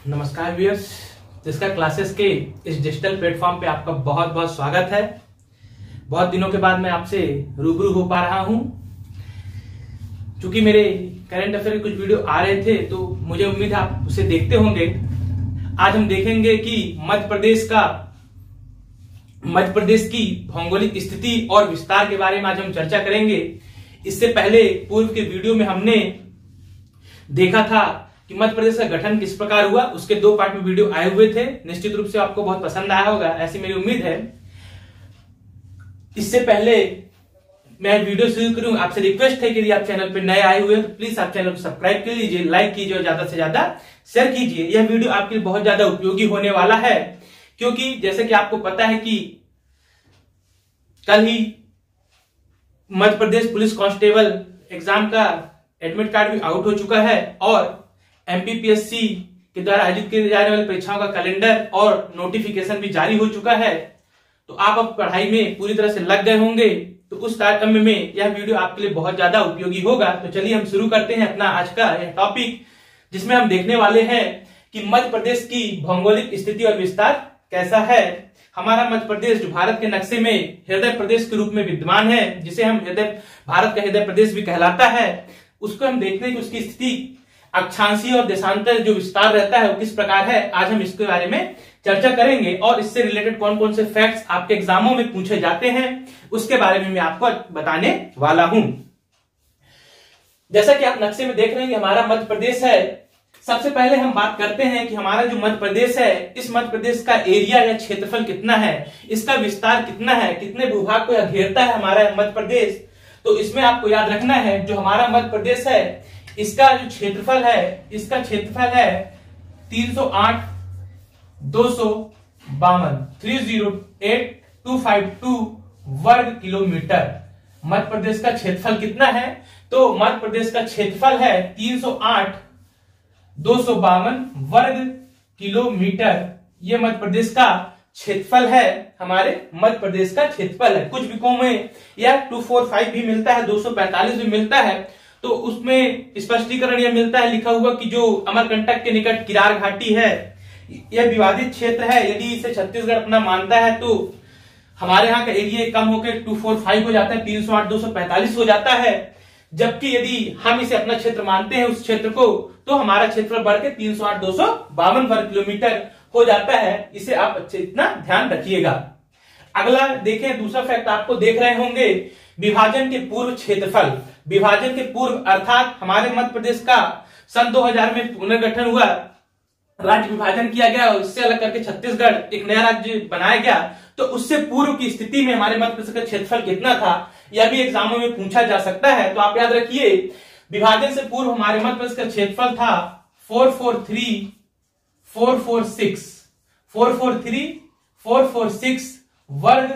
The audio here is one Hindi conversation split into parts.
नमस्कार व्यूअर्स, जिसका क्लासेस के इस डिजिटल प्लेटफॉर्म पे आपका बहुत बहुत स्वागत है। बहुत दिनों के बाद मैं आपसे रूबरू हो पा रहा हूं। चूंकि मेरे करंट अफेयर के कुछ वीडियो आ रहे थे तो मुझे उम्मीद है आप उसे देखते होंगे। आज हम देखेंगे कि मध्य प्रदेश की भौगोलिक स्थिति और विस्तार के बारे में आज हम चर्चा करेंगे। इससे पहले पूर्व के वीडियो में हमने देखा था कि मध्य प्रदेश का गठन किस प्रकार हुआ। उसके 2 पार्ट में वीडियो आए हुए थे। निश्चित रूप से आपको बहुत पसंद आया होगा, ऐसी मेरी उम्मीद है। इससे पहले मैं वीडियो शुरू करूं, आपसे रिक्वेस्ट है कि यदि आप चैनल पर नए आए हुए हैं तो प्लीज आप चैनल को सब्सक्राइब कर लीजिए, लाइक कीजिए और ज्यादा से ज्यादा शेयर कीजिए। यह वीडियो आपके लिए बहुत ज्यादा उपयोगी होने वाला है, क्योंकि जैसे कि आपको पता है कि कल ही Madhya Pradesh police constable exam का एडमिट कार्ड भी आउट हो चुका है और एमपीपीएससी के द्वारा आयोजित की जाने वाली परीक्षाओं का कैलेंडर और नोटिफिकेशन भी जारी हो चुका है। तो आप अब पढ़ाई में पूरी तरह से लग गए होंगे, तो उस तारतम्य में यह वीडियो आपके लिए बहुत ज्यादा उपयोगी होगा। तो चलिए हम शुरू करते हैं अपना आज का यह टॉपिक, जिसमें हम देखने वाले हैं कि मध्य प्रदेश की भौगोलिक स्थिति और विस्तार कैसा है। हमारा मध्य प्रदेश जो भारत के नक्शे में हृदय प्रदेश के रूप में विद्यमान है, जिसे हम भारत का हृदय प्रदेश भी कहलाता है, उसको हम देखते हैं कि उसकी स्थिति अक्षांशीय और देशांतर जो विस्तार रहता है वो किस प्रकार है। आज हम इसके बारे में चर्चा करेंगे और इससे रिलेटेड कौन कौन से फैक्ट्स आपके एग्जामों में पूछे जाते हैं उसके बारे में मैं आपको बताने वाला हूं। जैसा कि आप नक्शे में देख रहे हैं कि हमारा मध्य प्रदेश है। सबसे पहले हम बात करते हैं कि हमारा जो मध्य प्रदेश है, इस मध्य प्रदेश का एरिया या क्षेत्रफल कितना है, इसका विस्तार कितना है, कितने भूभाग को यह घेरता है हमारा मध्य प्रदेश। तो इसमें आपको याद रखना है जो हमारा मध्य प्रदेश है, इसका जो क्षेत्रफल है, इसका क्षेत्रफल है 308,252 वर्ग किलोमीटर। मध्य प्रदेश का क्षेत्रफल कितना है? तो मध्य प्रदेश का क्षेत्रफल है 308,252 वर्ग किलोमीटर। यह मध्य प्रदेश का क्षेत्रफल है, हमारे मध्य प्रदेश का क्षेत्रफल है। कुछ विकों में या 245 भी मिलता है, 245 भी मिलता है, तो उसमें स्पष्टीकरण यह मिलता है लिखा हुआ कि जो अमरकंटक के निकट किरार घाटी है, यह विवादित क्षेत्र है। यदि इसे छत्तीसगढ़ अपना मानता है तो हमारे यहाँ का एरिया कम होकर 245 हो जाता है, 308,245 हो जाता है। जबकि यदि हम इसे अपना क्षेत्र मानते हैं उस क्षेत्र को, तो हमारा क्षेत्र बढ़ के 308,252 वर्ग किलोमीटर हो जाता है। इसे आप अच्छे इतना ध्यान रखिएगा। अगला देखें, दूसरा फैक्ट आपको देख रहे होंगे, विभाजन के पूर्व क्षेत्रफल। विभाजन के पूर्व अर्थात हमारे मध्य प्रदेश का सन 2000 में पुनर्गठन हुआ, राज्य विभाजन किया गया और इससे अलग करके छत्तीसगढ़ एक नया राज्य बनाया गया। तो उससे पूर्व की स्थिति में हमारे मध्य प्रदेश का क्षेत्रफल कितना था, यह भी एग्जामों में पूछा जा सकता है। तो आप याद रखिए, विभाजन से पूर्व हमारे मध्य प्रदेश का क्षेत्रफल था 443,446 वर्ग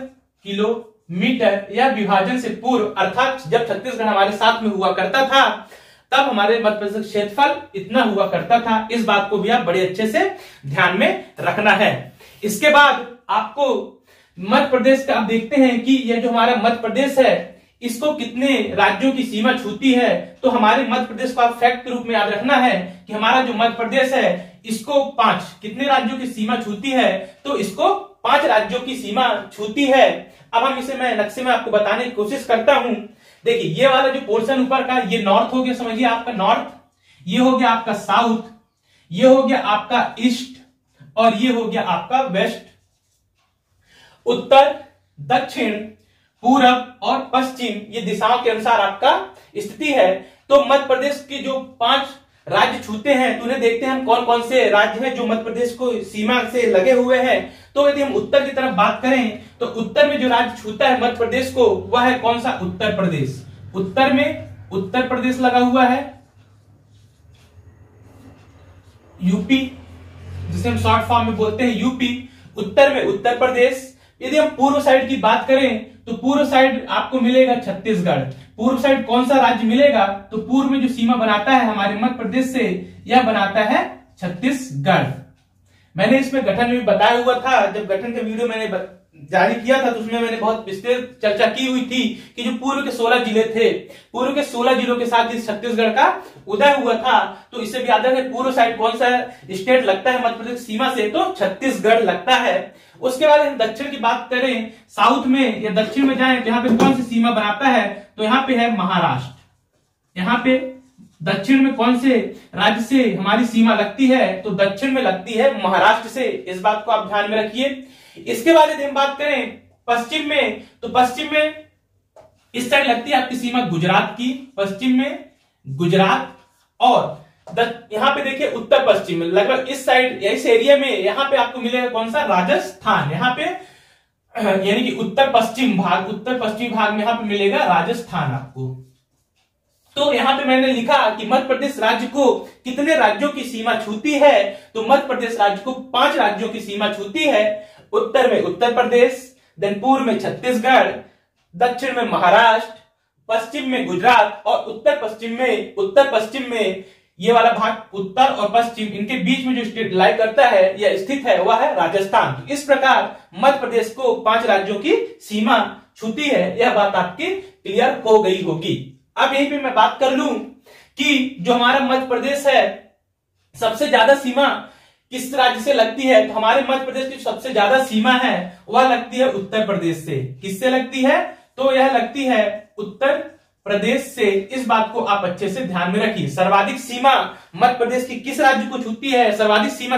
किलोमीटर। यह विभाजन से पूर्व अर्थात जब छत्तीसगढ़ हमारे साथ में हुआ करता था तब हमारे मध्य प्रदेश का क्षेत्रफल इतना हुआ करता था। इस बात को भी आप बड़े अच्छे से ध्यान में रखना है। इसके बाद आपको मध्य प्रदेश का आप देखते हैं कि यह जो हमारा मध्य प्रदेश है, इसको कितने राज्यों की सीमा छूती है। तो हमारे मध्य प्रदेश को आप फैक्ट के रूप में याद रखना है कि हमारा जो मध्य प्रदेश है, इसको 5 कितने राज्यों की सीमा छूती है, तो इसको 5 राज्यों की सीमा छूती है। अब हम इसे मैं नक्शे में आपको बताने की कोशिश करता हूं। देखिए, ये वाला जो पोर्शन ऊपर का, ये नॉर्थ हो गया, समझिए आपका नॉर्थ, ये हो गया आपका साउथ, ये हो गया आपका ईस्ट और ये हो गया आपका वेस्ट। उत्तर, दक्षिण, पूरब और पश्चिम, ये दिशाओं के अनुसार आपका स्थिति है। तो मध्य प्रदेश की जो 5 राज्य छूते हैं, तो उन्हें देखते हैं हम कौन कौन से राज्य हैं जो मध्य प्रदेश को सीमा से लगे हुए हैं। तो यदि हम उत्तर की तरफ बात करें तो उत्तर में जो राज्य छूता है मध्य प्रदेश को, वह है कौन सा? उत्तर प्रदेश। उत्तर में उत्तर प्रदेश लगा हुआ है, यूपी, जिसे हम शॉर्ट फॉर्म में बोलते हैं यूपी। उत्तर में उत्तर प्रदेश। यदि हम पूर्व साइड की बात करें तो पूर्व साइड आपको मिलेगा छत्तीसगढ़। पूर्व साइड कौन सा राज्य मिलेगा? तो पूर्व में जो सीमा बनाता है हमारे मध्य प्रदेश से, यह बनाता है छत्तीसगढ़। मैंने इसमें गठन भी बताया हुआ था, जब गठन का वीडियो मैंने जारी किया था तो उसमें मैंने बहुत विस्तृत चर्चा की हुई थी कि जो पूर्व के 16 जिले थे, पूर्व के 16 जिलों के साथ इस छत्तीसगढ़ का उदय हुआ था। तो इससे भी याद है पूर्व साइड कौन सा स्टेट लगता है मध्य प्रदेश सीमा से, तो छत्तीसगढ़ लगता है। उसके बाद हम दक्षिण की बात करें, साउथ में या दक्षिण में जाएं तो यहाँ पे कौन सी सीमा बनाता है, तो यहाँ पे है महाराष्ट्र। यहाँ पे दक्षिण में कौन से राज्य से हमारी सीमा लगती है, तो दक्षिण में लगती है महाराष्ट्र से। इस बात को आप ध्यान में रखिए। इसके बाद यदि हम बात करें पश्चिम में, तो पश्चिम में इस साइड लगती है आपकी सीमा गुजरात की, पश्चिम में गुजरात। और यहाँ पे देखिए उत्तर पश्चिम में लगभग इस साइड इस एरिया में यहाँ पे आपको मिलेगा कौन सा, राजस्थान। यहाँ पे यानी कि उत्तर पश्चिम भाग में यहाँ पे मिलेगा राजस्थान आपको। तो यहाँ पे मैंने लिखा कि मध्य प्रदेश राज्य को कितने राज्यों की सीमा छूती है, तो मध्य प्रदेश राज्य को 5 राज्यों की सीमा छूती है। उत्तर में उत्तर प्रदेश, देन पूर्व में छत्तीसगढ़, दक्षिण में महाराष्ट्र, पश्चिम में गुजरात और उत्तर पश्चिम में ये वाला भाग उत्तर और पश्चिम इनके बीच में जो स्टेट लाई करता है या स्थित है वह है राजस्थान। तो इस प्रकार मध्य प्रदेश को 5 राज्यों की सीमा छूती है। यह बात आपकी क्लियर हो गई होगी। अब यहीं पे मैं बात कर लूं कि जो हमारा मध्य प्रदेश है सबसे ज्यादा सीमा किस राज्य से लगती है, तो हमारे मध्य प्रदेश की सबसे ज्यादा सीमा है वह लगती है उत्तर प्रदेश से। किससे लगती है, तो यह लगती है उत्तर प्रदेश से। इस बात को आप अच्छे से ध्यान में रखिए। सर्वाधिक सीमा मध्य प्रदेश की किस राज्य को छूती है, सर्वाधिक सीमा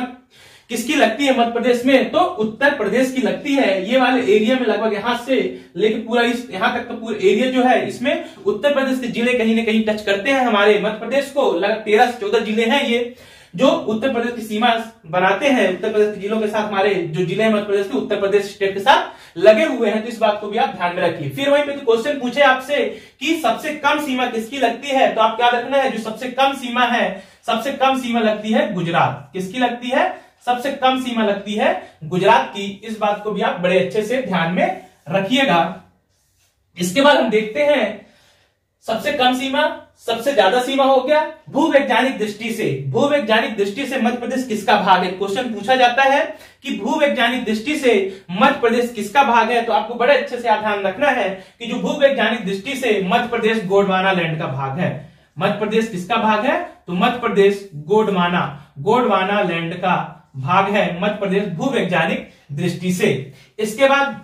किसकी लगती है मध्य प्रदेश में, तो उत्तर प्रदेश की लगती है। ये वाले एरिया में लगभग यहां से लेकर पूरा इस यहां तक का पूरा एरिया जो है इसमें उत्तर प्रदेश के जिले कहीं ना कहीं टच करते हैं हमारे मध्य प्रदेश को। लगभग 13 से 14 जिले हैं ये जो उत्तर प्रदेश की सीमा बनाते हैं। उत्तर प्रदेश के जिलों के साथ हमारे जो जिले हैं मध्य प्रदेश के उत्तर प्रदेश स्टेट के साथ लगे हुए हैं। तो इस बात को भी आप ध्यान में रखिए। फिर वहीं पे क्वेश्चन पूछे आपसे कि सबसे कम सीमा किसकी लगती है, तो आप याद रखना है जो सबसे कम सीमा है, सबसे कम सीमा लगती है गुजरात। किसकी लगती है, सबसे कम सीमा लगती है गुजरात की। इस बात को भी आप बड़े अच्छे से ध्यान में रखिएगा। इसके बाद हम देखते हैं सबसे कम सीमा, सबसे ज्यादा सीमा हो गया। भूवैज्ञानिक दृष्टि से मध्य प्रदेश किसका भाग है, क्वेश्चन पूछा जाता है कि भूवैज्ञानिक दृष्टि से मध्य प्रदेश किसका भाग है, तो आपको बड़े अच्छे से ध्यान रखना है कि जो भूवैज्ञानिक दृष्टि से मध्य प्रदेश गोंडवाना लैंड का भाग है। मध्य प्रदेश किसका भाग है, तो मध्य प्रदेश गोंडवाना लैंड का भाग है मध्य प्रदेश भूवैज्ञानिक दृष्टि से। इसके बाद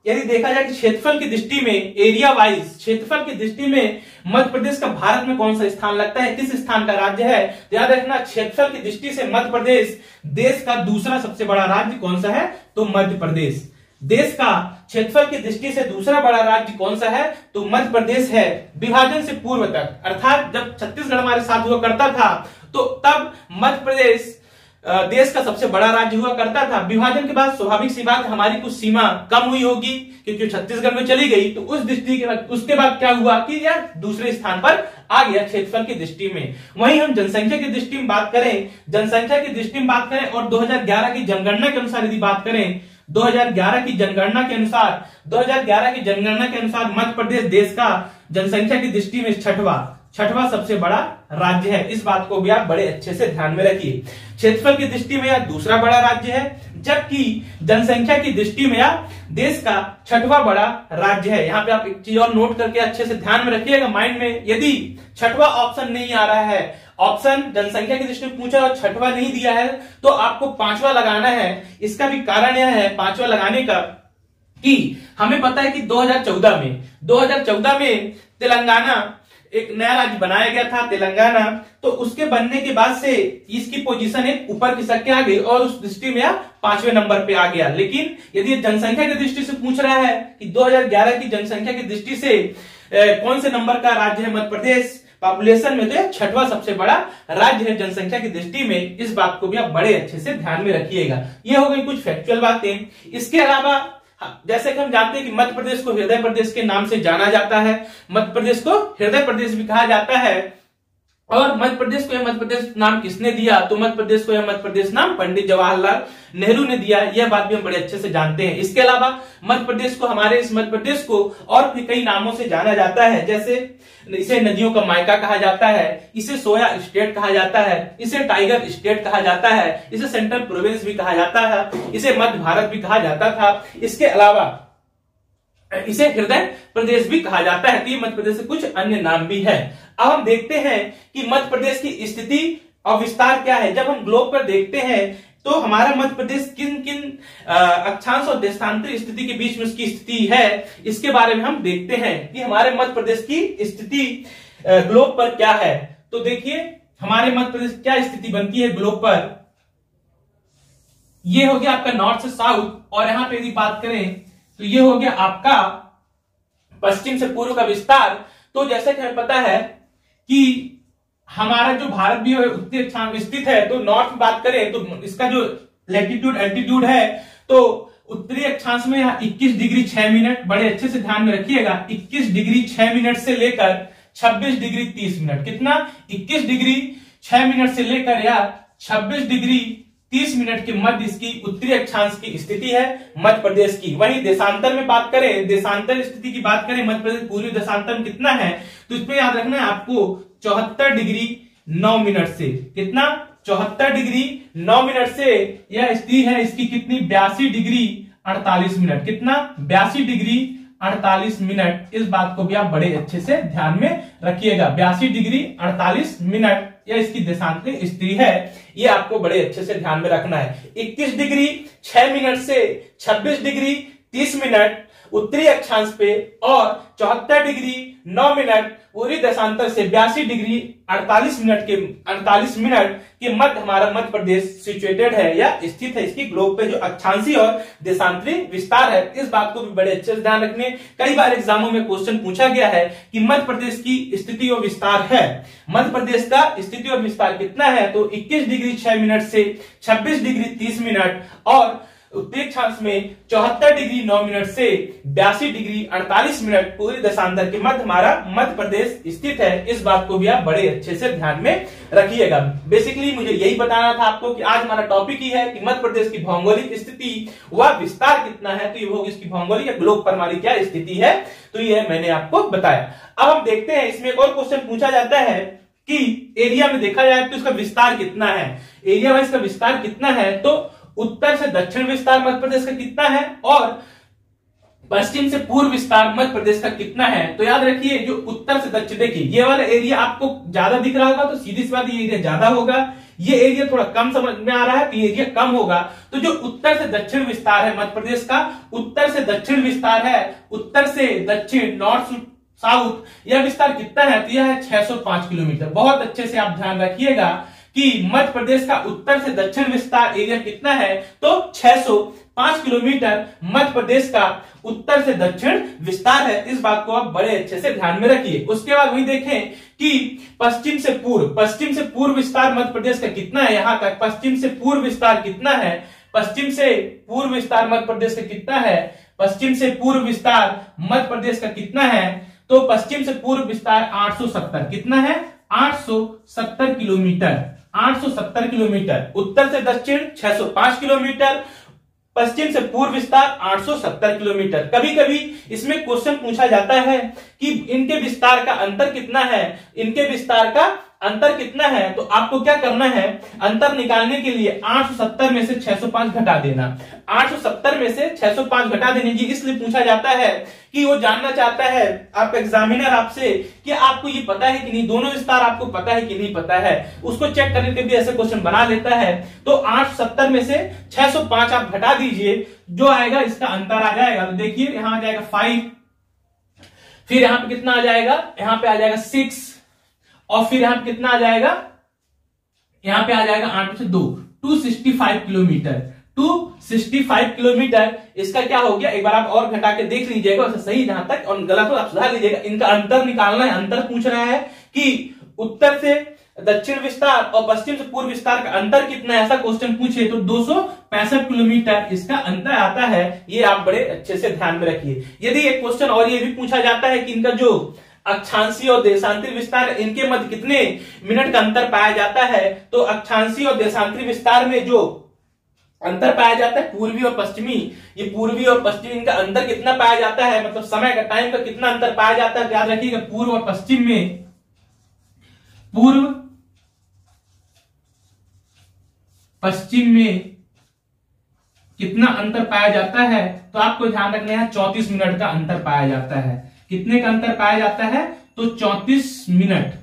यदि देखा जाए कि क्षेत्रफल की दृष्टि में, एरिया वाइज क्षेत्रफल की दृष्टि में मध्य प्रदेश का भारत में कौन सा स्थान लगता है, किस स्थान का राज्य है, तो याद रखना क्षेत्रफल की दृष्टि से मध्य प्रदेश देश का दूसरा सबसे बड़ा राज्य कौन सा है, तो मध्य प्रदेश। देश का क्षेत्रफल की दृष्टि से दूसरा बड़ा राज्य कौन सा है, तो मध्य प्रदेश है। विभाजन से पूर्व तक, अर्थात जब छत्तीसगढ़ हमारे साथ हुआ करता था तो तब मध्य प्रदेश देश का सबसे बड़ा राज्य हुआ करता था। विभाजन के बाद स्वाभाविक सी बात हमारी कुछ सीमा कम हुई होगी क्योंकि छत्तीसगढ़ में चली गई। तो उस दृष्टि के बाद उसके बाद क्या हुआ कि यह दूसरे स्थान पर आ गया क्षेत्रफल की दृष्टि में। वहीं हम जनसंख्या की दृष्टि में बात करें और 2011 की जनगणना के अनुसार यदि बात करें, 2011 की जनगणना के अनुसार मध्य प्रदेश देश का जनसंख्या की दृष्टि में छठवां सबसे बड़ा राज्य है। इस बात को भी आप बड़े अच्छे से ध्यान में रखिए। क्षेत्रफल की दृष्टि में यह दूसरा बड़ा राज्य है, जबकि जनसंख्या की दृष्टि में यह देश का 6वां बड़ा राज्य है। यहाँ पे आप एक चीज और नोट करके अच्छे से ध्यान में रखिएगा माइंड में। यदि 6वां ऑप्शन नहीं आ रहा है, ऑप्शन जनसंख्या की दृष्टि में पूछा और 6वां नहीं दिया है, तो आपको 5वां लगाना है। इसका भी कारण यह है 5वां लगाने का कि हमें पता है कि 2014 में तेलंगाना एक नया राज्य बनाया गया था तेलंगाना। तो उसके बनने के बाद से इसकी पोजीशन एक ऊपर खिसक के आ गई और उस दृष्टि में 5वें नंबर पे आ गया। लेकिन यदि जनसंख्या की दृष्टि से पूछ रहा है कि 2011 की जनसंख्या की दृष्टि से कौन से नंबर का राज्य है मध्य प्रदेश पॉपुलेशन में, तो यह 6वां सबसे बड़ा राज्य है जनसंख्या की दृष्टि में। इस बात को भी आप बड़े अच्छे से ध्यान में रखिएगा। ये हो गई कुछ फैक्चुअल बातें। इसके अलावा जैसे कि हम जानते हैं कि मध्य प्रदेश को हृदय प्रदेश के नाम से जाना जाता है, मध्य प्रदेश को हृदय प्रदेश भी कहा जाता है। और मध्य प्रदेश को यह मध्य प्रदेश नाम किसने दिया? तो मध्य प्रदेश को यह मध्य प्रदेश नाम पंडित जवाहरलाल नेहरू ने दिया। यह बात भी हम बड़े अच्छे से जानते हैं। इसके अलावा मध्य प्रदेश को, हमारे इस मध्य प्रदेश को और भी कई नामों से जाना जाता है, जैसे इसे नदियों का मायका कहा जाता है, इसे सोया स्टेट कहा जाता है, इसे टाइगर स्टेट कहा जाता है, इसे सेंट्रल प्रोविंस भी कहा जाता है, इसे मध्य भारत भी कहा जाता था। इसके अलावा इसे हृदय प्रदेश भी कहा जाता है। तो ये मध्य प्रदेश के कुछ अन्य नाम भी है। अब हम देखते हैं कि मध्य प्रदेश की स्थिति और विस्तार क्या है। जब हम ग्लोब पर देखते हैं तो हमारा मध्य प्रदेश किन किन अक्षांश और देशांतरी स्थिति के बीच में उसकी स्थिति है, इसके बारे में हम देखते हैं कि हमारे मध्य प्रदेश की स्थिति ग्लोब पर क्या है। तो देखिए हमारे मध्य प्रदेश क्या स्थिति बनती है ग्लोब पर। ये हो गया आपका नॉर्थ से साउथ, और यहां पे यदि बात करें तो ये हो गया आपका पश्चिम से पूर्व का विस्तार। तो जैसे कि हमें पता है कि हमारा जो भारत भी उत्तरी अक्षांश में स्थित है, तो नॉर्थ में बात करें तो इसका जो लैटिट्यूड एल्टीट्यूड है, तो उत्तरी अक्षांश में यहाँ 21 डिग्री 6 मिनट, बड़े अच्छे से ध्यान में रखिएगा, 21 डिग्री 6 मिनट से लेकर 26 डिग्री 30 मिनट। कितना? 21 डिग्री 6 मिनट से लेकर या 26 डिग्री 30 मिनट के मध्य इसकी उत्तरी अक्षांश की स्थिति है मध्य प्रदेश की। वहीं देशांतर में बात करें, देशांतर स्थिति की बात करें, मध्य प्रदेश पूर्वी देशांतर में कितना है, तो इसमें याद रखना है आपको 74 डिग्री 9 मिनट से। कितना? 74 डिग्री 9 मिनट से यह स्थिति है इसकी कितनी? 82 डिग्री 48 मिनट। कितना? 82 डिग्री 48 मिनट। इस बात को भी आप बड़े अच्छे से ध्यान में रखिएगा। 82 डिग्री 48 मिनट यह इसकी देशांतरी स्थिति है, ये आपको बड़े अच्छे से ध्यान में रखना है। 21 डिग्री 6 मिनट से 26 डिग्री 30 मिनट उत्तरी अक्षांश पे, और 74 डिग्री 9 मिनट पूर्वी देशांतर से 82 डिग्री 48 मिनट के मध्य हमारा मध्य प्रदेश सिचुएटेड है या स्थित है। इसकी ग्लोब पे जो अक्षांशी और देशांतरी विस्तार है, इस बात को भी बड़े अच्छे से ध्यान रखने। कई बार एग्जामों में क्वेश्चन पूछा गया है कि मध्य प्रदेश की स्थिति और विस्तार है, मध्य प्रदेश का स्थिति और विस्तार कितना है, तो 21 डिग्री 6 मिनट से 26 डिग्री 30 मिनट, और उत्तरी अक्षांश में 74 डिग्री 9 मिनट से 82 डिग्री 48 मिनट पूरी देशांतर के मध्य हमारा मध्य प्रदेश स्थित है। इस बात को भी आप बड़े अच्छे से ध्यान में रखिएगा। बेसिकली मुझे यही बताना था आपको कि आज हमारा टॉपिक ही है कि मध्य प्रदेश की भौगोलिक स्थिति व विस्तार कितना है। तो ये होगी इसकी भौगोलिक या ग्लोब पर हमारी क्या स्थिति है, तो ये मैंने आपको बताया। अब हम देखते हैं, इसमें एक और क्वेश्चन पूछा जाता है कि एरिया में देखा जाए तो इसका विस्तार कितना है, एरिया वाइज का विस्तार कितना है। तो उत्तर से दक्षिण विस्तार मध्य प्रदेश का कितना है और पश्चिम से पूर्व विस्तार मध्य प्रदेश का कितना है। तो याद रखिए जो उत्तर से दक्षिण, देखिए ये वाला एरिया आपको ज्यादा दिख रहा होगा तो सीधी सी बात ये एरिया ज्यादा होगा, ये एरिया थोड़ा कम समझ में आ रहा है तो ये एरिया कम होगा। तो जो उत्तर से दक्षिण विस्तार है मध्य प्रदेश का, उत्तर से दक्षिण विस्तार है, उत्तर से दक्षिण नॉर्थ साउथ, यह विस्तार कितना है, तो यह है 605 किलोमीटर। बहुत अच्छे से आप ध्यान रखिएगा कि मध्य प्रदेश का उत्तर से दक्षिण विस्तार एरिया कितना है, तो 605 किलोमीटर मध्य प्रदेश का उत्तर से दक्षिण विस्तार है। इस बात को आप बड़े अच्छे से ध्यान में रखिए। उसके बाद वही देखें कि पश्चिम से पूर्व विस्तार मध्य प्रदेश का कितना है, यहां तक पश्चिम से पूर्व विस्तार कितना है, पश्चिम से पूर्व विस्तार मध्य प्रदेश का कितना है, पश्चिम से पूर्व विस्तार मध्य प्रदेश का कितना है, तो पश्चिम से पूर्व विस्तार 870 कितना है, 870 किलोमीटर, 870 किलोमीटर। उत्तर से दक्षिण 605 किलोमीटर, पश्चिम से पूर्व विस्तार 870 किलोमीटर। कभी कभी इसमें क्वेश्चन पूछा जाता है कि इनके विस्तार का अंतर कितना है, इनके विस्तार का अंतर कितना है। तो आपको क्या करना है, अंतर निकालने के लिए 870 में से 605 घटा देना, 870 में से 605 घटा देने की इसलिए पूछा जाता है कि वो जानना चाहता है आपका एग्जामिनर आपसे कि आपको ये पता है कि नहीं, दोनों विस्तार आपको पता है कि नहीं पता है, उसको चेक करने के भी ऐसे क्वेश्चन बना लेता है। तो 870 में से 605 आप घटा दीजिए, जो आएगा इसका अंतर आ जाएगा। तो देखिए यहां आ जाएगा 5, फिर यहां पे कितना आ जाएगा, यहां पे आ जाएगा 6, और फिर यहां पे कितना आ जाएगा, यहां पे आ जाएगा 8 से 2, 265 किलोमीटर, 265 किलोमीटर। इसका क्या हो गया, एक बार आप और घटा के देख लीजिएगा सही जहां तक, और गलत हो आप सुधार लीजिएगा। इनका अंतर निकालना है, अंतर पूछ रहा है कि उत्तर से दक्षिण विस्तार और पश्चिम से पूर्व विस्तार का अंतर कितना है, ऐसा क्वेश्चन पूछे तो 265 किलोमीटर इसका अंतर आता है। ये आप बड़े अच्छे से ध्यान में रखिए। यदि एक क्वेश्चन और ये भी पूछा जाता है कि इनका जो अक्षांशीय और देशांतरी विस्तार, इनके मध्य कितने मिनट का अंतर पाया जाता है? तो अक्षांशीय और देशांतरी विस्तार में जो अंतर पाया जाता है पूर्वी और पश्चिमी, ये पूर्वी और पश्चिमी इनका अंतर कितना पाया जाता है, मतलब समय का, टाइम का कितना अंतर पाया जाता है? याद रखिएगा, पूर्व और पश्चिम में, पूर्व पश्चिम में कितना अंतर पाया जाता है? तो आपको ध्यान रखना है 34 मिनट का अंतर पाया जाता है। कितने का अंतर पाया जाता है? तो 34 मिनट,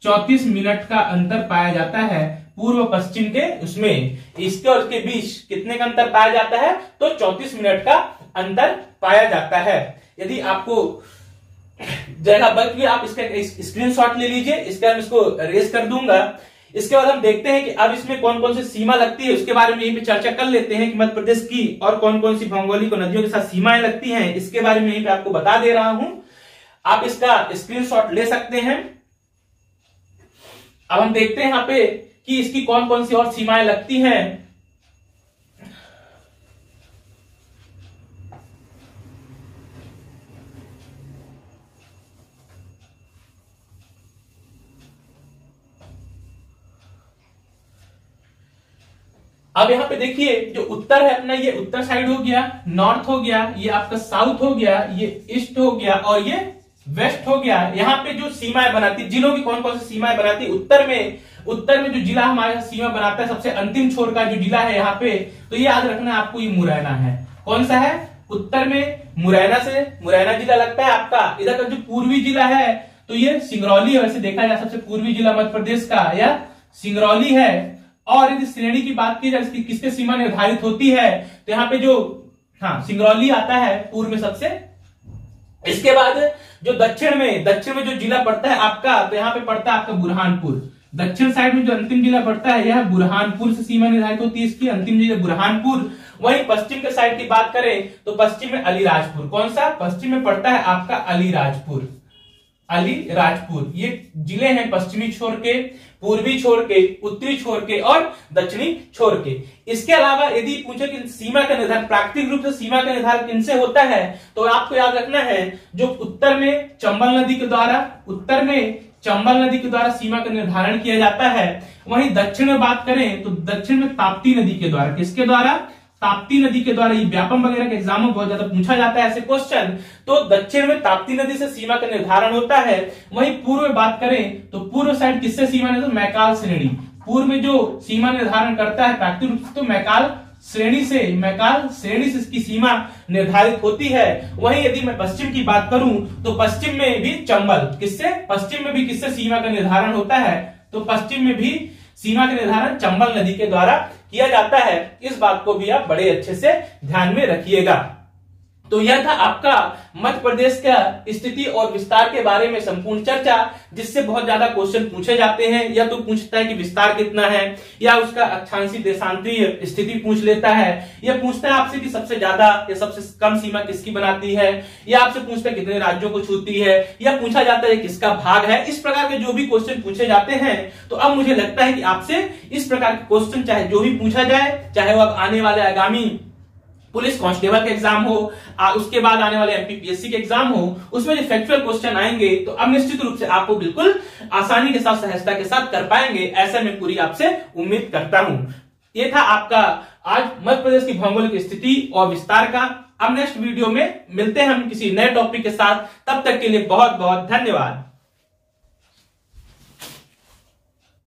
34 मिनट का अंतर पाया जाता है पूर्व पश्चिम के उसमें, इसके और इसके बीच कितने का अंतर पाया जाता है? तो 34 मिनट का अंतर पाया जाता है। यदि आपको जगह बच गई, आप इसका स्क्रीनशॉट ले लीजिए, इसका हम इसको रेस कर दूंगा। इसके बाद हम देखते हैं कि अब इसमें कौन कौन सी सीमा लगती है, उसके बारे में यहीं पे चर्चा कर लेते हैं कि मध्य प्रदेश की और कौन कौन सी भौगोलिक नदियों के साथ सीमाएं लगती हैं, इसके बारे में यहीं पे आपको बता दे रहा हूं। आप इसका स्क्रीनशॉट ले सकते हैं। अब हम देखते हैं यहां पे कि इसकी कौन कौन सी और सीमाएं लगती हैं। अब यहाँ पे देखिए, जो उत्तर है अपना, ये उत्तर साइड हो गया, नॉर्थ हो गया, ये आपका साउथ हो गया, ये ईस्ट हो गया और ये वेस्ट हो गया। यहाँ पे जो सीमाएं बनाती, जिलों की कौन कौन सी सीमाएं बनाती, उत्तर में जो जिला हमारे सीमा बनाता है, सबसे अंतिम छोर का जो जिला है यहाँ पे, तो ये याद रखना आपको, ये मुरैना है। कौन सा है? उत्तर में मुरैना जिला लगता है आपका। इधर का जो पूर्वी जिला है तो ये सिंगरौली है। वैसे देखा जाए सबसे पूर्वी जिला मध्य प्रदेश का यह सिंगरौली है। और यदि श्रेणी की बात की जाए किसके सीमा निर्धारित होती है, तो यहाँ पे जो सिंगरौली आता है पूर्व में सबसे। इसके बाद जो दक्षिण में जो जिला पड़ता है आपका, तो यहाँ पे पड़ता है आपका बुरहानपुर। दक्षिण साइड में जो अंतिम जिला पड़ता है यह बुरहानपुर से सीमा निर्धारित होती है, इसकी अंतिम जिला बुरहानपुर। वहीं पश्चिम के साइड की बात करें तो पश्चिम में अलीराजपुर। कौन सा? पश्चिम में पड़ता है आपका अलीराजपुर। ये जिले हैं पश्चिमी छोर के, पूर्वी छोर के, उत्तरी छोर के और दक्षिणी छोर के। इसके अलावा यदि पूछे कि सीमा का निर्धारण प्राकृतिक रूप से सीमा का निर्धारण किनसे होता है, तो आपको याद रखना है जो उत्तर में चंबल नदी के द्वारा सीमा का निर्धारण किया जाता है। वहीं दक्षिण में बात करें तो दक्षिण में ताप्ती नदी के द्वारा। किसके द्वारा? ताप्ती नदी के द्वारा। ये व्यापम वगैरह के एग्जाम में बहुत ज्यादा पूछा जाता है ऐसे क्वेश्चन। तो दक्षिण में ताप्ती नदी से सीमा का निर्धारण होता है। वहीं पूर्व में बात करें तो पूर्व साइड किससे सीमा निर्धारण? मैकाल श्रेणी। पूर्व में जो सीमा निर्धारण करता है प्राकृतिक रूप से तो मैकाल श्रेणी से इसकी सीमा निर्धारित होती है। वहीं यदि मैं पश्चिम की बात करूं तो पश्चिम में भी किससे सीमा का निर्धारण होता है? तो पश्चिम में भी सीमा का निर्धारण चंबल नदी के द्वारा किया जाता है। इस बात को भी आप बड़े अच्छे से ध्यान में रखिएगा। तो यह था आपका मध्य प्रदेश का स्थिति और विस्तार के बारे में संपूर्ण चर्चा, जिससे बहुत ज्यादा क्वेश्चन पूछे जाते हैं। या तो पूछता है कि विस्तार कितना है, या उसका अक्षांशीय देशांतरीय स्थिति पूछ लेता है, या पूछता है आपसे कि सबसे ज्यादा या सबसे कम सीमा किसकी बनाती है, या आपसे पूछता है कितने राज्यों को छूती है, या पूछा जाता है किसका भाग है। इस प्रकार के जो भी क्वेश्चन पूछे जाते हैं, तो अब मुझे लगता है कि आपसे इस प्रकार के क्वेश्चन चाहे जो भी पूछा जाए, चाहे वो अब आने वाले आगामी पुलिस कांस्टेबल का एग्जाम हो, उसके बाद आने वाले एमपीपीएससी के एग्जाम हो, उसमें जो फैक्चुअल क्वेश्चन आएंगे तो अब निश्चित रूप से आपको बिल्कुल आसानी के साथ, सहजता के साथ कर पाएंगे, ऐसा मैं पूरी आपसे उम्मीद करता हूं। ये था आपका आज मध्य प्रदेश की भौगोलिक स्थिति और विस्तार का। अब नेक्स्ट वीडियो में मिलते हैं हम किसी नए टॉपिक के साथ। तब तक के लिए बहुत बहुत धन्यवाद।